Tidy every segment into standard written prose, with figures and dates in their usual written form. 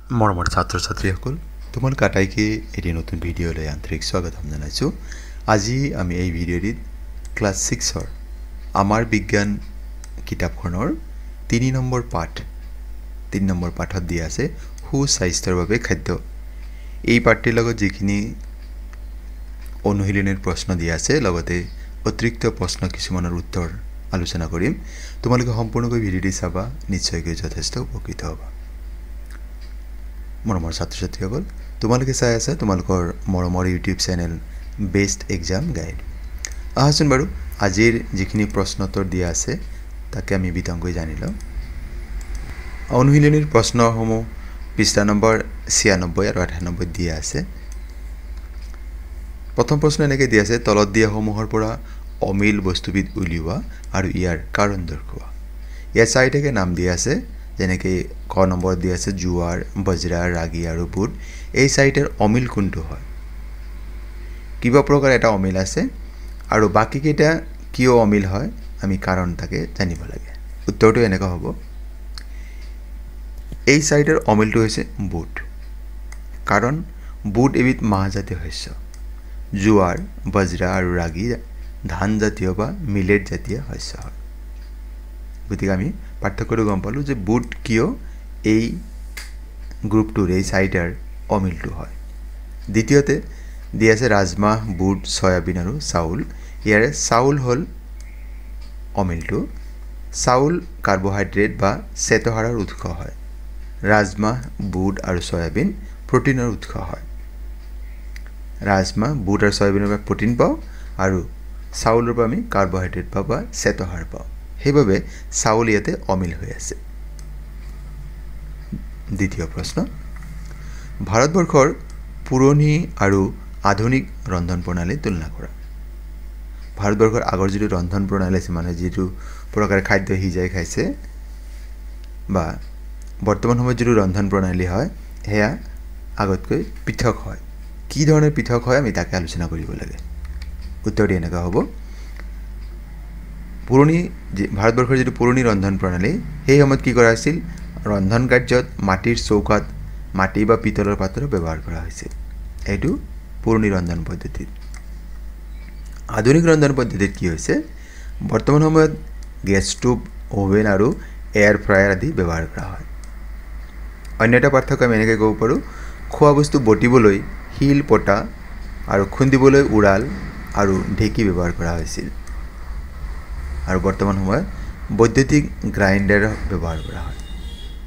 মৰমৰ ছাত্ৰ ছাত্ৰীসকল তোমালোক আটাইকে এটি নতুন ভিডিঅ'লৈ আন্তৰিক স্বাগতম জনাইছোঁ। আজি আমি এই ভিডিঅ'টিত ক্লাছ 6ৰ আমাৰ বিজ্ঞান কিতাপখনৰ 3 নম্বৰ পাঠত দিয়া আছে সুস্বাস্থ্যৰ বাবে খাদ্য। এই পাঠটিৰ লগত যিখিনি অনুশীলনীৰ প্ৰশ্ন দিয়া আছে লগতে অতিৰিক্ত প্ৰশ্ন কিছুমানৰ উত্তৰ আলোচনা কৰিম। তোমালোকে সম্পূৰ্ণকৈ ভিডিঅ'টি চাবা, নিশ্চয়কৈ যথেষ্ট উপকৃত হ'বা। মৰমৰ ছাত্ৰ ছাত্ৰীসকল তোমালোকে চাই আছে তোমালোকৰ মৰমৰ YouTube channel best exam guide. আহাচোন বাৰু আজিৰ যিখিনি প্ৰশ্ন উত্তৰ দিয়া আছে তাকে আমি বিতংকৈ জানি লওঁ। অনুশীলনীৰ প্ৰশ্নসমূহ পৃষ্ঠা নম্বৰ 96 আৰু 98 দিয়া আছে। প্ৰথম প্ৰশ্ন এনেকৈ দিয়া আছে, তলত দিয়াসমূহৰ পৰা অমিল বস্তুবিধ উলিওৱা আৰু ইয়াৰ কাৰণ দৰ্শোৱা। ইয়াৰ চাৰিটাকে নাম দিয়া আছে, যেনেকৈ ক নম্বৰ দিয়া আছে জোৱাৰ, বজ্ৰা, ৰাগী আৰু বুট। এই চাৰিটাৰ অমিল কোনটো হয়? কিবা প্ৰকাৰ এটা অমিল আছে আৰু বাকীকেইটা কিয় অমিল হয় আমি কাৰণ তাকে জানিব লাগে। উত্তৰটো এনেকুৱা হ'ব, এই চাৰিটাৰ অমিলটো হৈছে বুট, কাৰণ বুট এবিধ মাহজাতীয় শস্য। জোৱাৰ, বজ্ৰা আৰু ৰাগী ধানজাতীয় বা মিলেট জাতীয় শস্য হয়। গতিকে আমি পাৰ্থক্যটো গম পালোঁ যে বুট কিয় এই গ্ৰুপটোৰ এই চাৰিটাৰ অমিলটো হয়। দ্বিতীয়তে দিয়া আছে ৰাজমাহ, বুট, চয়াবিন আৰু চাউল। ইয়াৰে চাউল হ'ল অমিলটো। চাউল কাৰ্বহাইড্ৰেট বা শ্বেতসাৰৰ উৎস হয়। ৰাজমাহ, বুট আৰু চয়াবিন প্ৰটিনৰ উৎস হয়। ৰাজমাহ, বুট আৰু চয়াবিনৰ পৰা প্ৰটিন পাওঁ আৰু চাউলৰ পৰা আমি কাৰ্বহাইড্ৰেট পাওঁ বা শ্বেতসাৰ পাওঁ। সেইবাবে চাউল ইয়াতে অমিল হৈ আছে। দ্বিতীয় প্ৰশ্ন, ভাৰতবৰ্ষৰ পুৰণি আৰু আধুনিক ৰন্ধন প্ৰণালী তুলনা কৰা। ভাৰতবৰ্ষৰ আগৰ যিটো ৰন্ধন প্ৰণালী আছে, মানে যিটো প্ৰকাৰে খাদ্য সিজাই খাইছে বা বৰ্তমান সময়ত যিটো ৰন্ধন প্ৰণালী হয় সেয়া আগতকৈ পৃথক হয়। কি ধৰণে পৃথক হয় আমি তাকে আলোচনা কৰিব লাগে। উত্তৰটি এনেকুৱা হ'ব, ভাৰতবৰ্ষৰ যিটো পুৰণি ৰন্ধন প্ৰণালী সেই সময়ত কি কৰা হৈছিল, ৰন্ধন কাৰ্যত মাটিৰ চৌকাত মাটি বা পিতলৰ পাত্ৰ ব্যৱহাৰ কৰা হৈছিল। এইটো পুৰণি ৰন্ধন পদ্ধতিত। আধুনিক ৰন্ধন পদ্ধতিত কি হৈছে, বৰ্তমান সময়ত গেছ ষ্টোভ, অভেন আৰু এয়াৰ ফ্ৰায়াৰ আদি ব্যৱহাৰ কৰা হয়। অন্য এটা পাৰ্থক্য আমি এনেকৈ ক'ব পাৰোঁ, খোৱা বস্তু বটিবলৈ শিল, পতা আৰু খুন্দিবলৈ উৰাল আৰু ঢেঁকী ব্যৱহাৰ কৰা হৈছিল আৰু বৰ্তমান সময়ত বৈদ্যুতিক গ্ৰাইণ্ডাৰ ব্যৱহাৰ কৰা হয়।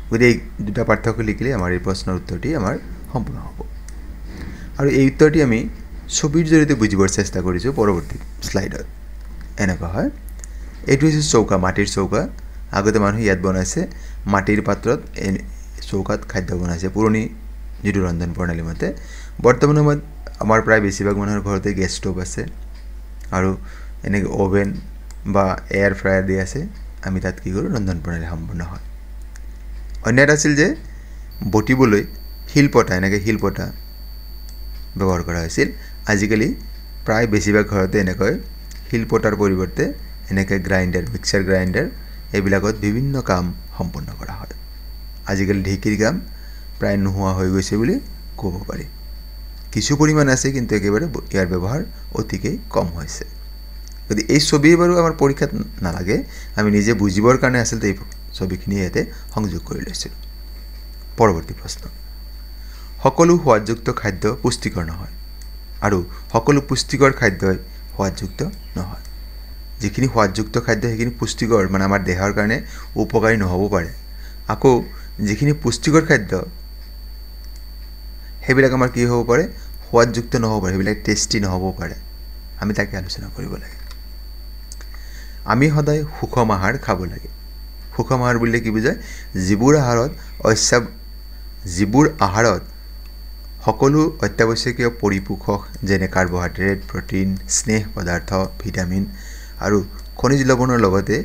গতিকে এই দুটা পাৰ্থক্য লিখিলে আমাৰ এই প্ৰশ্নৰ উত্তৰটি আমাৰ সম্পূৰ্ণ হ'ব। আৰু এই উত্তৰটি আমি ছবিৰ জৰিয়তে বুজিবৰ চেষ্টা কৰিছোঁ পৰৱৰ্তী শ্লাইডত। এনেকুৱা হয়, এইটো হৈছে চৌকা, মাটিৰ চৌকা। আগতে মানুহে ইয়াত বনাইছে মাটিৰ পাত্ৰত, চৌকাত খাদ্য বনাইছে পুৰণি যিটো ৰন্ধন প্ৰণালী মতে। বৰ্তমান সময়ত আমাৰ প্ৰায় বেছিভাগ মানুহৰ ঘৰতে গেছ ষ্টোভ আছে আৰু এনেকৈ অভেন বা এয়াৰ ফ্ৰায়াৰ দি আছে। আমি তাত কি কৰোঁ, ৰন্ধন প্ৰণালী সম্পূৰ্ণ হয়। অন্য এটা আছিল যে বটিবলৈ শিলপতা, এনেকৈ শিলপতা ব্যৱহাৰ কৰা হৈছিল। আজিকালি প্ৰায় বেছিভাগ ঘৰতে এনেকৈ শিলপতাৰ পৰিৱৰ্তে এনেকৈ গ্ৰাইণ্ডাৰ, মিক্সাৰ গ্ৰাইণ্ডাৰ এইবিলাকত বিভিন্ন কাম সম্পন্ন কৰা হয়। আজিকালি ঢেঁকীৰ কাম প্ৰায় নোহোৱা হৈ গৈছে বুলি ক'ব পাৰি। কিছু পৰিমাণ আছে, কিন্তু একেবাৰে ইয়াৰ ব্যৱহাৰ অতিকৈ কম হৈছে। গতিকে এই ছবি বাৰু আমাৰ পৰীক্ষাত নালাগে, আমি নিজে বুজিবৰ কাৰণে আচলতে এই ছবিখিনি ইয়াতে সংযোগ কৰি লৈছিলোঁ। পৰৱৰ্তী প্ৰশ্ন, সকলো সোৱাদযুক্ত খাদ্য পুষ্টিকৰ নহয় আৰু সকলো পুষ্টিকৰ খাদ্যই সোৱাদযুক্ত নহয়। যিখিনি সোৱাদযুক্ত খাদ্য সেইখিনি পুষ্টিকৰ, মানে আমাৰ দেহৰ কাৰণে উপকাৰী নহ'ব পাৰে। আকৌ যিখিনি পুষ্টিকৰ খাদ্য সেইবিলাক আমাৰ কি হ'ব পাৰে, সোৱাদযুক্ত নহ'ব পাৰে, সেইবিলাক টেষ্টি নহ'ব পাৰে। আমি তাকে আলোচনা কৰিব লাগে। আমি সদায় সুষম আহাৰ খাব লাগে। সুষম আহাৰ বুলিলে কি বুজায়, যিবোৰ আহাৰত সকলো অত্যাৱশ্যকীয় পৰিপোষক যেনে কাৰ্বহাইড্ৰেট, প্ৰটিন, স্নেহ পদাৰ্থ, ভিটামিন আৰু খনিজ লৱণৰ লগতে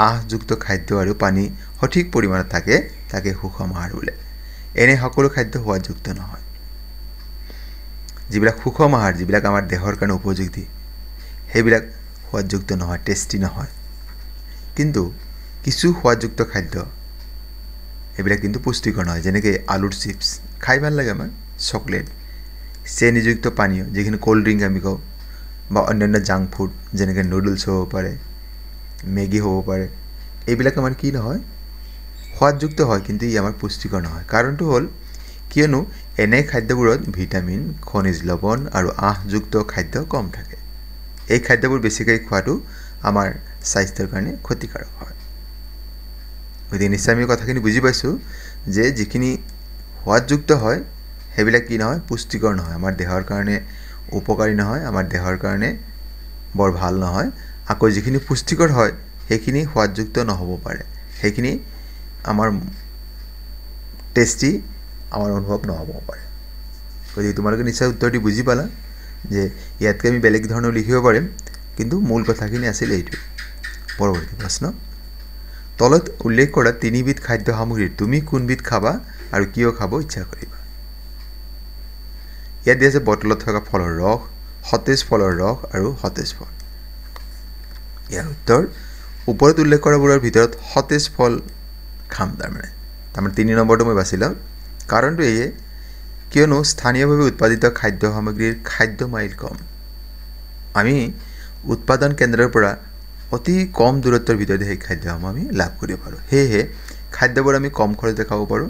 আঁহযুক্ত খাদ্য আৰু পানী সঠিক পৰিমাণত থাকে, তাকে সুষম আহাৰ বোলে। এনে সকলো খাদ্য সোৱাদযুক্ত নহয়। যিবিলাক সুষম আহাৰ, যিবিলাক আমাৰ দেহৰ কাৰণে উপযোগী, সেইবিলাক সোৱাদযুক্ত নহয়, টেষ্টি নহয়। কিন্তু কিছু সোৱাদযুক্ত খাদ্য এইবিলাক কিন্তু পুষ্টিকৰ নহয়, যেনেকৈ আলুৰ চিপ্স, খাই ভাল লাগে আমাৰ চকলেট চেনিযুক্ত পানীয় যিখিনি কোল্ড ড্ৰিংক আমি কওঁ বা অন্যান্য জাংক ফুড যেনেকৈ নুডলছ হ'ব পাৰে মেগী হ'ব পাৰে এইবিলাক আমাৰ কি নহয় সোৱাদযুক্ত হয় কিন্তু ই আমাৰ পুষ্টিকৰ নহয় কাৰণটো হ'ল কিয়নো এনে খাদ্যবোৰত ভিটামিন খনিজ লৱণ আৰু আঁহযুক্ত খাদ্য কম থাকে এই খাদ্যবোৰ বেছিকৈ খোৱাটো আমাৰ স্বাস্থ্যৰ কাৰণে ক্ষতিকাৰক হয় গতিকে নিশ্চয় আমি কথাখিনি বুজি পাইছোঁ যে যিখিনি সোৱাদযুক্ত হয় সেইবিলাক কি নহয় পুষ্টিকৰ নহয় আমাৰ দেহৰ কাৰণে উপকাৰী নহয় আমাৰ দেহৰ কাৰণে বৰ ভাল নহয় আকৌ যিখিনি পুষ্টিকৰ হয় সেইখিনি সোৱাদযুক্ত নহ'ব পাৰে সেইখিনি আমাৰ টেষ্টি আমাৰ অনুভৱ নহ'ব পাৰে গতিকে তোমালোকে নিশ্চয় উত্তৰটি বুজি পালা যে ইয়াতকৈ আমি বেলেগ ধৰণৰ লিখিব পাৰিম কিন্তু মূল কথাখিনি আছিল এইটো পৰৱৰ্তী প্ৰশ্ন তলত উল্লেখ কৰা তিনিবিধ খাদ্য সামগ্ৰীৰ তুমি কোনবিধ খাবা আৰু কিয় খাব ইচ্ছা কৰিবা ইয়াত দিয়া আছে বটলত থকা ফলৰ ৰস সতেজ ফলৰ ৰস আৰু সতেজ ফল ইয়াৰ উত্তৰ ওপৰত উল্লেখ কৰাবোৰৰ ভিতৰত সতেজ ফল খাম তাৰমানে 3 নম্বৰটো মই বাছি লওঁ কাৰণটো এয়ে কিয়নো স্থানীয়ভাৱে উৎপাদিত খাদ্য সামগ্ৰীৰ খাদ্য মাইল কম আমি উৎপাদন কেন্দ্ৰৰ পৰা অতি কম দূৰত্বৰ ভিতৰতে সেই খাদ্যসমূহ আমি লাভ কৰিব পাৰোঁ সেয়েহে খাদ্যবোৰ আমি কম খৰচতে খাব পাৰোঁ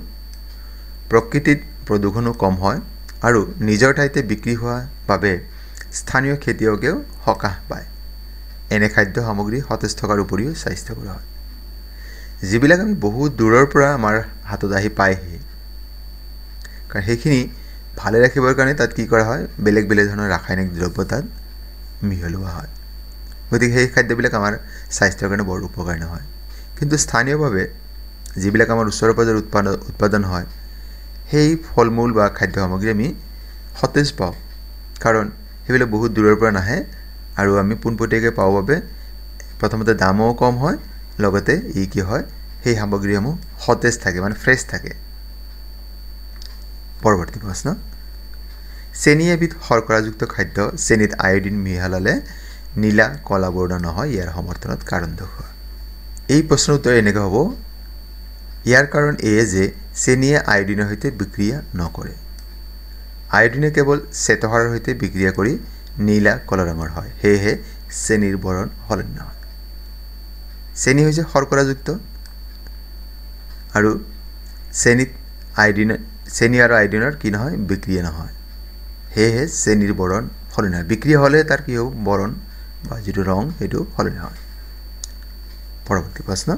প্ৰকৃতিত প্ৰদূষণো কম হয় আৰু নিজৰ ঠাইতে বিক্ৰী হোৱাৰ বাবে স্থানীয় খেতিয়কেও সকাহ পায় এনে খাদ্য সামগ্ৰী সতেজ থকাৰ উপৰিও স্বাস্থ্যকৰ হয় যিবিলাক আমি বহুত দূৰৰ পৰা আমাৰ হাতত আহি পায়হি কাৰণ সেইখিনি ভালে ৰাখিবৰ কাৰণে তাত কি কৰা হয় বেলেগ বেলেগ ধৰণৰ ৰাসায়নিক দ্ৰব্য তাত মিহলোৱা হয় গতিকে সেই খাদ্যবিলাক আমাৰ স্বাস্থ্যৰ কাৰণে বৰ উপকাৰী নহয় কিন্তু স্থানীয়ভাৱে যিবিলাক আমাৰ ওচৰৰ পাজৰৰ উৎপাদন হয় সেই ফলমূল বা খাদ্য সামগ্ৰী আমি সতেজ পাওঁ কাৰণ সেইবিলাক বহুত দূৰৰ পৰা নাহে আৰু আমি পোনপটীয়াকৈ পাওঁ বাবে প্ৰথমতে দামো কম হয় লগতে ই কি হয় সেই সামগ্ৰীসমূহ সতেজ থাকে মানে ফ্ৰেছ থাকে পৰৱৰ্তী প্ৰশ্ন চেনি এবিধ শৰ্কৰাযুক্ত খাদ্য চেনিত আয়োডিন মিহলালে নীলা কলা বৰ্ণ নহয় ইয়াৰ সমৰ্থনত কাৰণ দেখুওৱা এই প্ৰশ্নৰ উত্তৰ এনেকৈ হ'ব ইয়াৰ কাৰণ এয়ে যে চেনিয়ে আয়োডিনৰ সৈতে বিক্ৰিয়া নকৰে আয়োডিনে কেৱল শ্বেতসাৰৰ সৈতে বিক্ৰিয়া কৰি নীলা কলা ৰঙৰ হয় সেয়েহে চেনিৰ বৰণ সলনি নহয় চেনি হৈছে শৰ্কৰাযুক্ত আৰু চেনি আৰু আয়োডিনৰ কি নহয় বিক্ৰিয়া নহয় সেয়েহে চেনিৰ বৰণ সলনি হয় বিক্ৰিয়া হ'লে তাৰ কি হ'ব বৰণ বা যিটো ৰং সেইটো সলনি হয় পৰৱৰ্তী প্ৰশ্ন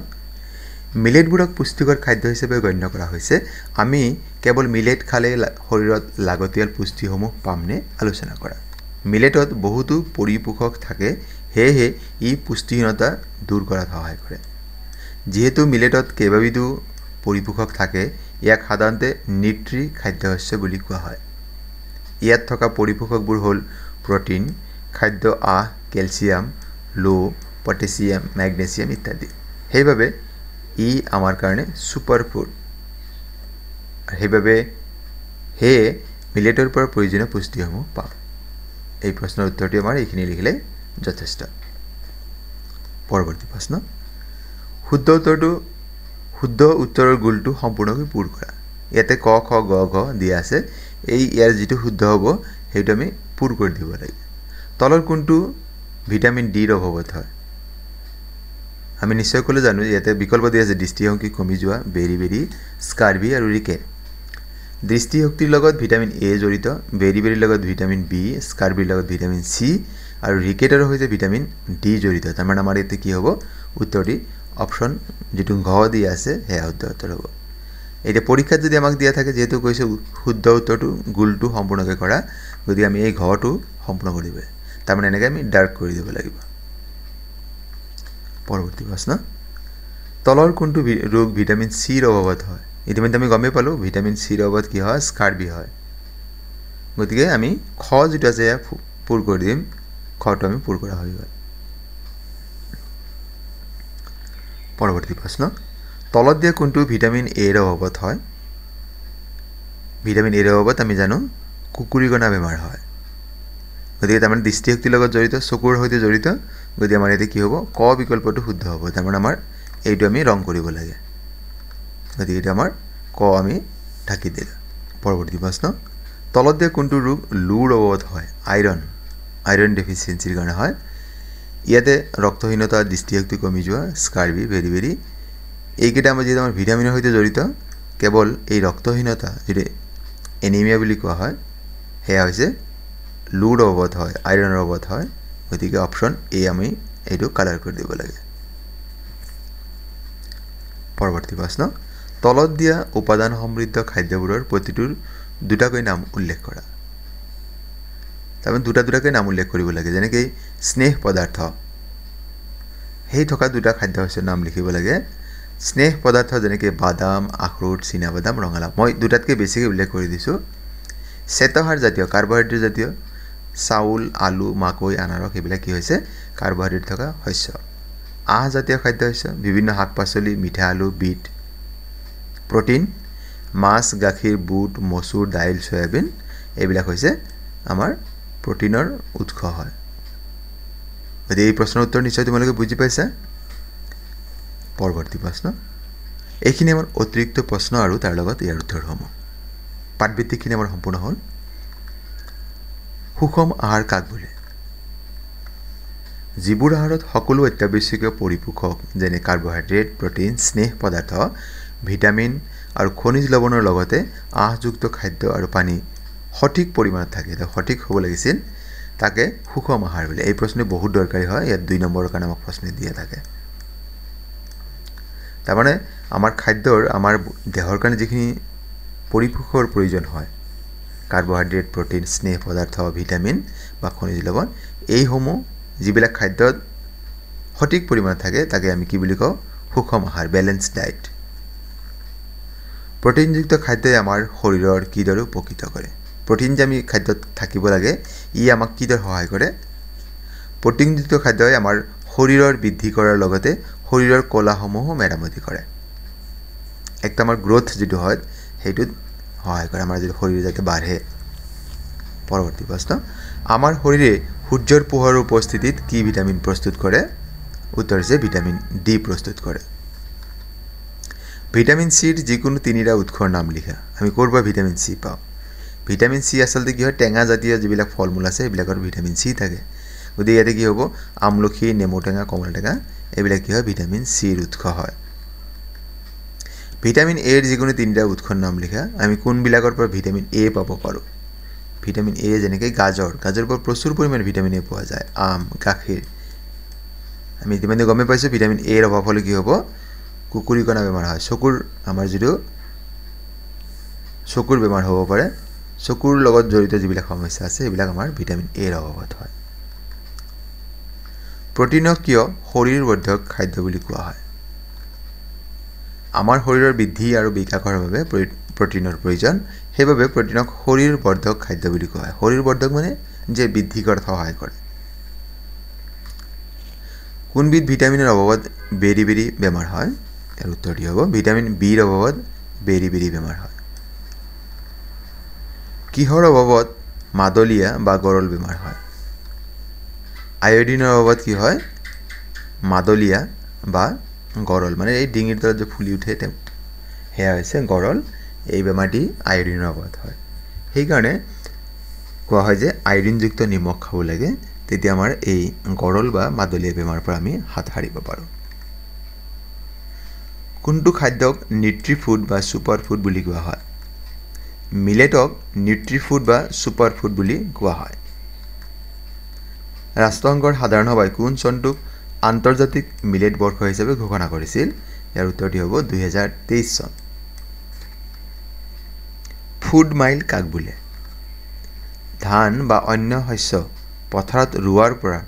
মিলেটবোৰক পুষ্টিকৰ খাদ্য হিচাপে গণ্য কৰা হৈছে আমি কেৱল মিলেট খালে শৰীৰত লাগতিয়াল পুষ্টিসমূহ পামনে আলোচনা কৰা মিলেটত বহুতো পৰিপোষক থাকে সেয়েহে ই পুষ্টিহীনতা দূৰ কৰাত সহায় কৰে যিহেতু মিলেটত কেইবাবিধো পৰিপোষক থাকে ইয়াক সাধাৰণতে নিউট্ৰি খাদ্যশস্য বুলি কোৱা হয় ইয়াত থকা পৰিপোষকবোৰ হ'ল প্ৰটিন খাদ্য আঁহ কেলছিয়াম লো পটেছিয়াম মেগনেছিয়াম ইত্যাদি সেইবাবে ই আমাৰ কাৰণে ছুপাৰ ফুড সেইবাবে সেয়ে মিলেটৰ পৰা প্ৰয়োজনীয় পুষ্টিসমূহ পাওঁ এই প্ৰশ্নৰ উত্তৰটি আমাৰ এইখিনি লিখিলে যথেষ্ট পৰৱৰ্তী প্ৰশ্ন শুদ্ধ উত্তৰৰ গোলটো সম্পূৰ্ণকৈ পূৰ কৰা ইয়াতে ক খ গ ঘ দিয়া আছে ইয়াৰ যিটো শুদ্ধ হ'ব সেইটো আমি পূৰ কৰি দিব লাগিব তলৰ কোনটো ভিটামিন ডিৰ অভাৱত হয় আমি নিশ্চয় ক'লে জানো ইয়াতে বিকল্প দিয়া আছে দৃষ্টিশক্তি কমি যোৱা বেৰি স্কাৰ্বি আৰু ৰিকেট দৃষ্টিশক্তিৰ লগত ভিটামিন এ জড়িত বেৰিৰ লগত ভিটামিন বি স্কাৰ্বিৰ লগত ভিটামিন চি আৰু ৰিকেটৰ সৈতে ভিটামিন ডি জড়িত তাৰমানে আমাৰ ইয়াতে কি হ'ব উত্তৰটি অপশ্যন যিটো ঘ দিয়া আছে সেয়া শুদ্ধ উত্তৰ হ'ব এতিয়া পৰীক্ষাত যদি আমাক দিয়া থাকে যেহেতু কৈছে শুদ্ধ উত্তৰটো গোলটো সম্পূৰ্ণকৈ কৰা গতিকে আমি এই ঘটো সম্পূৰ্ণ কৰি দিব তাৰমানে এনেকৈ আমি ডাৰ্ক কৰি দিব লাগিব পৰৱৰ্তী প্ৰশ্ন তলৰ কোনটো ৰোগ ভিটামিন চিৰ অভাৱত হয় ইতিমধ্যে আমি গমেই পালোঁ ভিটামিন চিৰ অভাৱত কি হয় স্কাৰ্বি হয় গতিকে আমি খ যিটো আছে এয়া পূৰ কৰি দিম খটো আমি পূৰ কৰা হৈ গ'ল পৰৱৰ্তী প্ৰশ্ন তলত দিয়া কোনটো ভিটামিন এৰ অভাৱত হয় ভিটামিন এৰ অভাৱত আমি জানো কুকুৰিকণা বেমাৰ হয় গতিকে তাৰমানে দৃষ্টিশক্তিৰ লগত জড়িত চকুৰ সৈতে জড়িত গতিকে আমাৰ ইয়াতে কি হ'ব ক বিকল্পটো শুদ্ধ হ'ব তাৰমানে আমাৰ এইটো আমি ৰং কৰিব লাগে গতিকে এইটো আমাৰ ক আমি ঢাকি দিলোঁ পৰৱৰ্তী প্ৰশ্ন তলত দিয়া কোনটো ৰোগ লুৰ অভাৱত হয় আইৰণ ডেফিচিয়েঞ্চিৰ কাৰণে হয় ইয়াতে ৰক্তহীনতা দৃষ্টিশক্তি কমি যোৱা স্কাৰ্বি ভেৰি এইকেইটা আমাৰ যিটো আমাৰ ভিটামিনৰ সৈতে জড়িত কেৱল এই ৰক্তহীনতা যিটো এনিমিয়া বুলি কোৱা হয় সেয়া হৈছে লুৰ অভাৱত হয় আইৰণৰ অভাৱত হয় গতিকে অপশ্যন এ আমি এইটো কালাৰ কৰি দিব লাগে পৰৱৰ্তী প্ৰশ্ন তলত দিয়া উপাদান সমৃদ্ধ খাদ্যবোৰৰ প্ৰতিটোৰ দুটাকৈ নাম উল্লেখ কৰা তাৰমানে দুটাকৈ নাম উল্লেখ কৰিব লাগে যেনেকৈ স্নেহ পদাৰ্থ সেই থকা দুটা খাদ্যশস্যৰ নাম লিখিব লাগে স্নেহ পদাৰ্থ যেনেকৈ বাদাম আখৰোট চীনাবাদাম ৰঙালাও মই দুটাতকৈ বেছিকৈ উল্লেখ কৰি দিছোঁ শ্বেতসাৰ জাতীয় কাৰ্বহাইড্ৰেট জাতীয় চাউল আলু মাকৈ আনাৰস এইবিলাক কি হৈছে কাৰ্বহাইড্ৰেট থকা শস্য আঁহ জাতীয় খাদ্যশস্য বিভিন্ন শাক পাচলি মিঠা আলু বিট প্ৰটিন মাছ গাখীৰ বুট মচুৰ দাইল সয়াবিন এইবিলাক হৈছে আমাৰ প্ৰটিনৰ উৎস হয় গতিকে এই প্ৰশ্নৰ উত্তৰ নিশ্চয় তোমালোকে বুজি পাইছা পৰৱৰ্তী প্ৰশ্ন এইখিনি আমাৰ অতিৰিক্ত প্ৰশ্ন আৰু তাৰ লগত ইয়াৰ উত্তৰসমূহ পাঠভিত্তিকখিনি আমাৰ সম্পূৰ্ণ হ'ল সুষম আহাৰ কাক বোলে যিবোৰ আহাৰত সকলো অত্যাৱশ্যকীয় পৰিপোষক যেনে কাৰ্বহাইড্ৰেট প্ৰটিন স্নেহ পদাৰ্থ ভিটামিন আৰু খনিজ লৱণৰ লগতে আঁহযুক্ত খাদ্য আৰু পানী সঠিক পৰিমাণত থাকে সঠিক হ'ব লাগিছিল তাকে সুষম আহাৰ বোলে এই প্ৰশ্নটো বহুত দৰকাৰী হয় ইয়াত 2 নম্বৰৰ কাৰণে আমাক প্ৰশ্ন দিয়া থাকে তাৰমানে আমাৰ খাদ্যৰ আমাৰ দেহৰ কাৰণে যিখিনি পৰিপোষকৰ প্ৰয়োজন হয় কাৰ্বহাইড্ৰেট প্ৰটিন স্নেহ পদাৰ্থ ভিটামিন বা খনিজ লৱণ এইসমূহ যিবিলাক খাদ্যত সঠিক পৰিমাণত থাকে তাকে আমি কি বুলি কওঁ সুষম আহাৰ বেলেন্স ডায়েট প্ৰটিনযুক্ত খাদ্যই আমাৰ শৰীৰৰ কিদৰে উপকৃত কৰে প্ৰটিন যে আমি খাদ্যত থাকিব লাগে ই আমাক কিদৰে সহায় কৰে প্ৰটিনযুক্ত খাদ্যই আমাৰ শৰীৰৰ বৃদ্ধি কৰাৰ লগতে শৰীৰৰ কলাসমূহ মেৰামতি কৰে একটা আমাৰ গ্ৰোথ যেটো হয় হেইটো সহায় কৰে আমাৰ যদি শৰীৰ যাতে বাঢ়ে পৰৱৰ্তী প্ৰশ্ন আমাৰ শৰীৰে সূৰ্যৰ পোহৰৰ উপস্থিতিত কি ভিটামিন প্ৰস্তুত কৰে উত্তৰ হৈছে ভিটামিন ডি প্ৰস্তুত কৰে ভিটামিন সিৰ যিকোনো তিনিটা উৎসৰ নাম লিখা আমি কৰবা ভিটামিন সি পাওঁ ভিটামিন সি আসলতে কি হয় টেঙা জাতীয় যিবিলাক ফলমূল আছে এইবিলাকৰ ভিটামিন সি থাকে গতিকে ইয়াতে কি হ'ব আমলখি নেমু টেঙা কমলা টেঙা এইবিলাক কি হয় ভিটামিন সিৰ উৎস হয় ভিটামিন এৰ যিকোনো তিনিটা উৎসৰ নাম লিখা আমি কোনবিলাকৰ পৰা ভিটামিন এ পাব পাৰোঁ ভিটামিন এ যেনেকৈ গাজৰ পৰা প্ৰচুৰ পৰিমাণে ভিটামিন এ পোৱা যায় আম গাখীৰ আমি ইতিমধ্যে গমে পাইছোঁ ভিটামিন এৰ অভাৱ হ'লে কি হ'ব কুকুৰিকণা বেমাৰ হয় চকুৰ আমাৰ যিটো চকুৰ বেমাৰ হ'ব পাৰে চকুৰ লগত জড়িত যিবিলাক সমস্যা আছে এইবিলাক আমাৰ ভিটামিন এৰ অভাৱত হয় প্ৰটিনক কিয় শৰীৰ বৰ্ধক খাদ্য বুলি কোৱা হয় আমাৰ শৰীৰৰ বৃদ্ধি আৰু বিকাশৰ বাবে প্ৰটিনৰ প্ৰয়োজন সেইবাবে প্ৰটিনক শৰীৰ বৰ্ধক খাদ্য বুলি কোৱা হয় শৰীৰ বৰ্ধক মানে যে বৃদ্ধি কৰাত সহায় কৰে কোনবিধ ভিটামিনৰ অভাৱত বেৰি বেমাৰ হয় এৰ উত্তৰটি হ'ব ভিটামিন বিৰ অভাৱত বেৰি বেমাৰ হয় কিহৰ অভাৱত মাদলিয়া বা গৰল বেমাৰ হয় আয়োডিনৰ অভাৱত কি হয় মাদলিয়া বা গৰল মানে এই ডিঙিৰ তলত যে ফুলি উঠে হেয়া হৈছে গৰল এই বেমাৰটি আয়োডিনৰ অভাৱত হয় সেইকাৰণে কোৱা হয় যে আয়োডিনযুক্ত নিমখ খাব লাগে তেতিয়া আমাৰ এই গৰল বা মাদলিয়া বেমাৰৰ পৰা আমি হাত সাৰিব পাৰোঁ কোনটো খাদ্যক নিউট্ৰি ফুড বা সুপাৰ ফুড বুলি কোৱা হয় মিলেটক নিউট্ৰি ফুড বা সুপাৰ ফুড বুলি কোৱা হয় ৰাষ্ট্ৰসংঘৰ সাধাৰণ সভাই কোন চনটোক আন্তৰ্জাতিক মিলেট বৰ্ষ হিচাপে ঘোষণা কৰিছিল ইয়াৰ উত্তৰটি হ'ব 2023 চন ফুড মাইল কাক বোলে ধান বা অন্য শস্য পথাৰত ৰুৱাৰ পৰা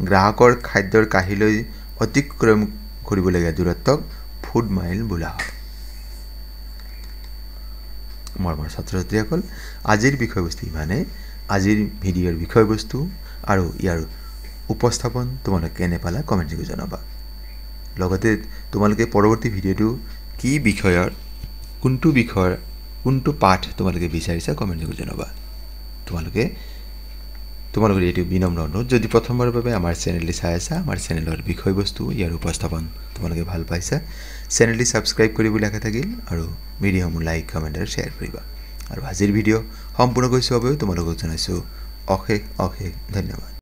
গ্ৰাহকৰ খাদ্যৰ কাহিলৈ অতিক্ৰম কৰিবলগীয়া দূৰত্বক ফুড মাইল বোলা হয় মৰমৰ ছাত্ৰ-ছাত্ৰীসকল আজিৰ বিষয়বস্তু ইমানেই আজিৰ ভিডিঅ'ৰ বিষয়বস্তু আৰু ইয়াৰ উপস্থাপন তোমালোকে কেনে পালা কমেণ্ট কৰি জনাবা লগতে তোমালোকে পৰৱৰ্তী ভিডিঅ'টো কি বিষয়ৰ কোনটো পাঠ তোমালোকে বিচাৰিছা কমেণ্ট কৰি জনাবা তোমালোকৰ এইটো বিনম্ৰ অনুৰোধ যদি প্ৰথমবাৰৰ বাবে আমাৰ চেনেলটি চাই আছা আমাৰ চেনেলৰ বিষয়বস্তু ইয়াৰ উপস্থাপন তোমালোকে ভাল পাইছা চেনেলটি সাবস্ক্ৰাইব কৰিবলৈ আশা থাকিল আৰু ভিডিঅ'সমূহ লাইক কমেণ্ট আৰু শ্বেয়াৰ কৰিবা আৰু আজিৰ ভিডিঅ' সম্পূৰ্ণকৈ চোৱাৰ বাবে তোমালোকক জনাইছোঁ অশেষ অশেষ ধন্যবাদ।